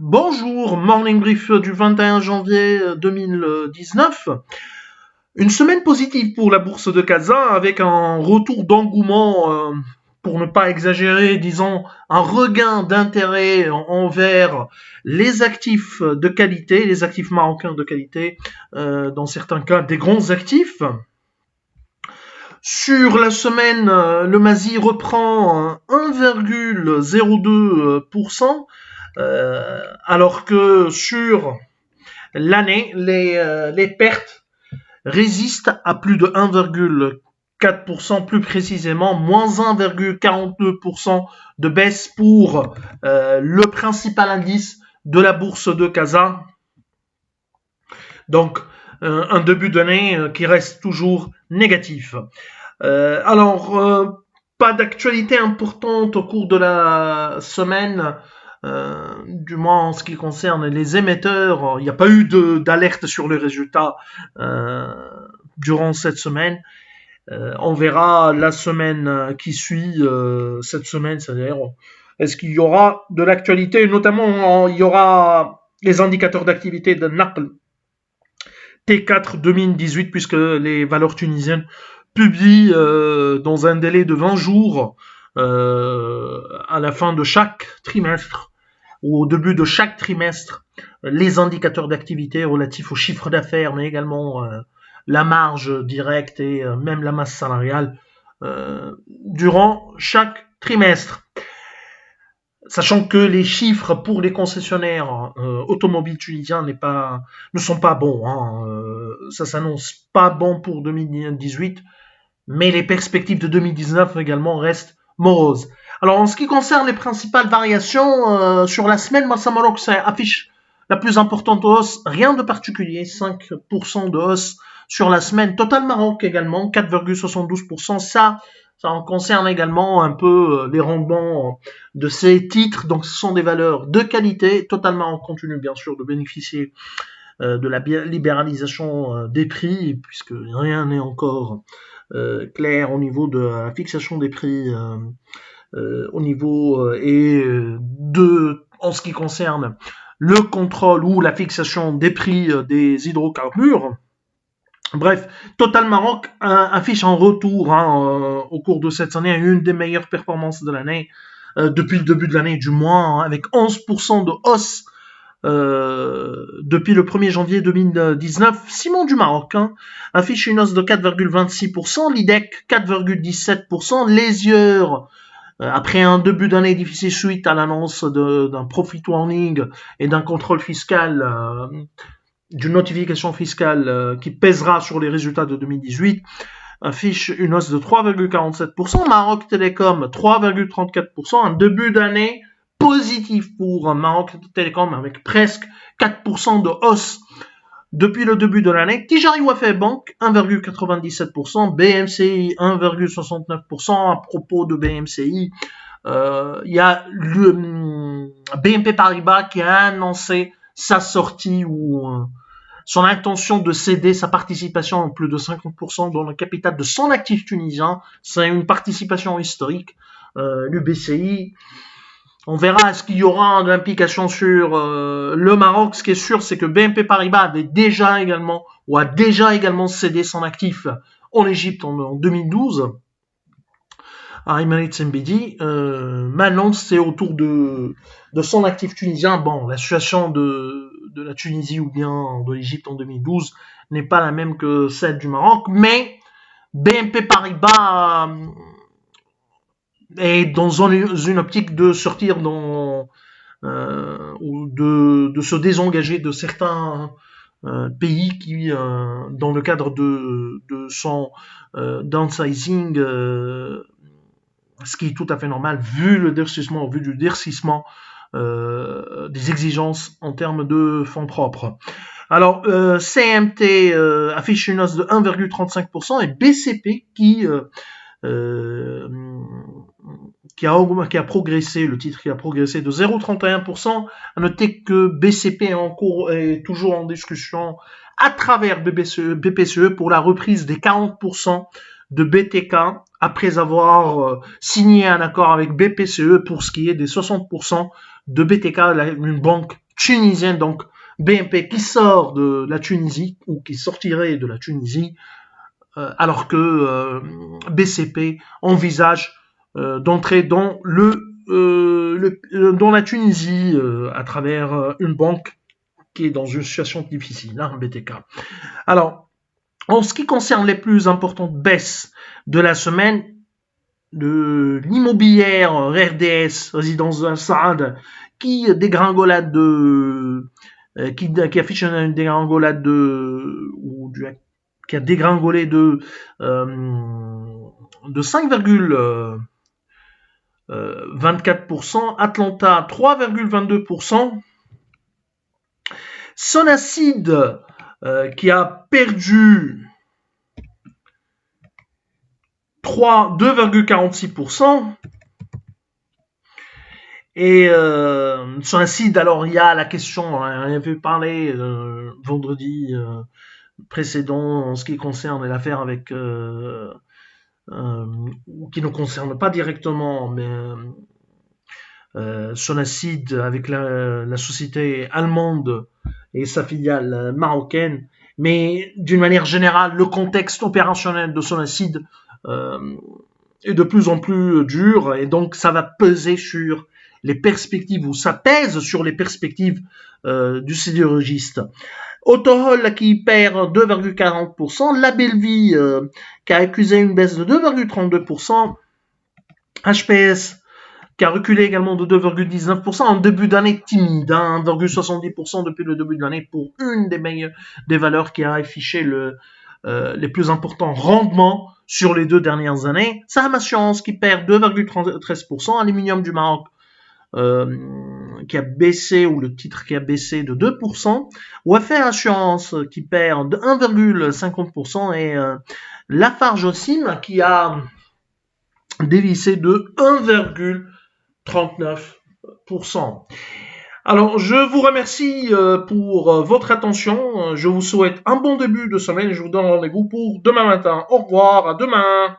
Bonjour, Morning Brief du 21 janvier 2019. Une semaine positive pour la bourse de Kazan avec un retour d'engouement, pour ne pas exagérer, disons un regain d'intérêt envers les actifs de qualité, les actifs marocains de qualité, dans certains cas des grands actifs. Sur la semaine, le Mazi reprend 1,02%. Alors que sur l'année, les pertes résistent à plus de 1,4%, plus précisément, moins 1,42% de baisse pour le principal indice de la bourse de Casa. Donc, un début d'année qui reste toujours négatif. Pas d'actualité importante au cours de la semaine. Du moins en ce qui concerne les émetteurs, il n'y a pas eu d'alerte sur les résultats durant cette semaine. On verra la semaine qui suit cette semaine, c'est-à-dire est-ce qu'il y aura de l'actualité, notamment il y aura les indicateurs d'activité de Naql T4 2018, puisque les valeurs tunisiennes publient dans un délai de 20 jours à la fin de chaque trimestre ou au début de chaque trimestre les indicateurs d'activité relatifs au chiffre d'affaires, mais également la marge directe et même la masse salariale durant chaque trimestre. Sachant que les chiffres pour les concessionnaires automobiles tunisiens ne sont pas bons. Ça s'annonce pas bon pour 2018, mais les perspectives de 2019 également restent moroses. Alors, en ce qui concerne les principales variations, sur la semaine, Massa Maroc affiche la plus importante hausse, rien de particulier, 5% de hausse sur la semaine. Total Maroc également, 4,72%. Ça en concerne également un peu les rendements de ces titres. Donc, ce sont des valeurs de qualité. Total Maroc continue bien sûr de bénéficier de la libéralisation des prix, puisque rien n'est encore clair au niveau de la fixation des prix au niveau en ce qui concerne le contrôle ou la fixation des prix des hydrocarbures. Bref, Total Maroc affiche un retour au cours de cette année, une des meilleures performances de l'année, depuis le début de l'année du moins, avec 11% de hausse depuis le 1er janvier 2019. Ciment du Maroc affiche une hausse de 4,26%, l'IDEC 4,17%, Lesieur après un début d'année difficile suite à l'annonce d'un profit warning et d'un contrôle fiscal, d'une notification fiscale qui pèsera sur les résultats de 2018, affiche une hausse de 3,47%, Maroc Télécom 3,34%, un début d'année positif pour Maroc Télécom avec presque 4% de hausse depuis le début de l'année. Tijari Wafé Bank 1,97%, BMCI 1,69%. À propos de BMCI, il y a le BNP Paribas qui a annoncé sa sortie ou son intention de céder sa participation en plus de 50% dans le capital de son actif tunisien. C'est une participation historique. Le BCI, on verra est-ce qu'il y aura de l'implication sur le Maroc. Ce qui est sûr, c'est que BNP Paribas a déjà également cédé son actif en Égypte en 2012 à Emirates NBD. Maintenant, c'est autour de son actif tunisien. Bon, la situation de la Tunisie ou bien de l'Égypte en 2012 n'est pas la même que celle du Maroc, mais BNP Paribas est dans une optique de sortir ou de se désengager de certains pays qui, dans le cadre de son downsizing, ce qui est tout à fait normal vu du durcissement des exigences en termes de fonds propres. Alors, CMT affiche une hausse de 1,35% et BCP qui a progressé, le titre qui a progressé de 0,31%. À noter que BCP est toujours en discussion à travers BPCE pour la reprise des 40% de BTK après avoir signé un accord avec BPCE pour ce qui est des 60% de BTK, une banque tunisienne, donc BNP qui sort de la Tunisie, ou qui sortirait de la Tunisie, alors que BCP envisage d'entrer dans dans la Tunisie à travers une banque qui est dans une situation difficile, hein, BTK. Alors, en ce qui concerne les plus importantes baisses de la semaine, de l'immobilière RDS, résidence Al Saad, qui dégringolade qui affiche une dégringolade qui a dégringolé de 5,24%, Atlanta 3,22%, Sonacid qui a perdu 2,46%. Et Sonacid, alors il y a la question, on en avait parlé vendredi précédent en ce qui concerne l'affaire avec qui ne concerne pas directement, mais Sonacid avec la société allemande et sa filiale marocaine. Mais d'une manière générale, le contexte opérationnel de Sonacid est de plus en plus dur, et donc ça va peser sur les perspectives, ou ça pèse sur les perspectives du sidérurgiste. Autohol qui perd 2,40%, La Bellevie qui a accusé une baisse de 2,32%, HPS qui a reculé également de 2,19%, en début d'année timide, 1,70% depuis le début de l'année pour une des valeurs qui a affiché les plus importants rendements sur les 2 dernières années. Saham Assurance qui perd 2,13%, Aluminium du Maroc qui a baissé, ou le titre qui a baissé de 2%, Wafer Assurance qui perd de 1,50%, et Lafarge Ocim qui a dévissé de 1,39%. Alors, je vous remercie pour votre attention. Je vous souhaite un bon début de semaine et je vous donne rendez-vous pour demain matin. Au revoir, à demain.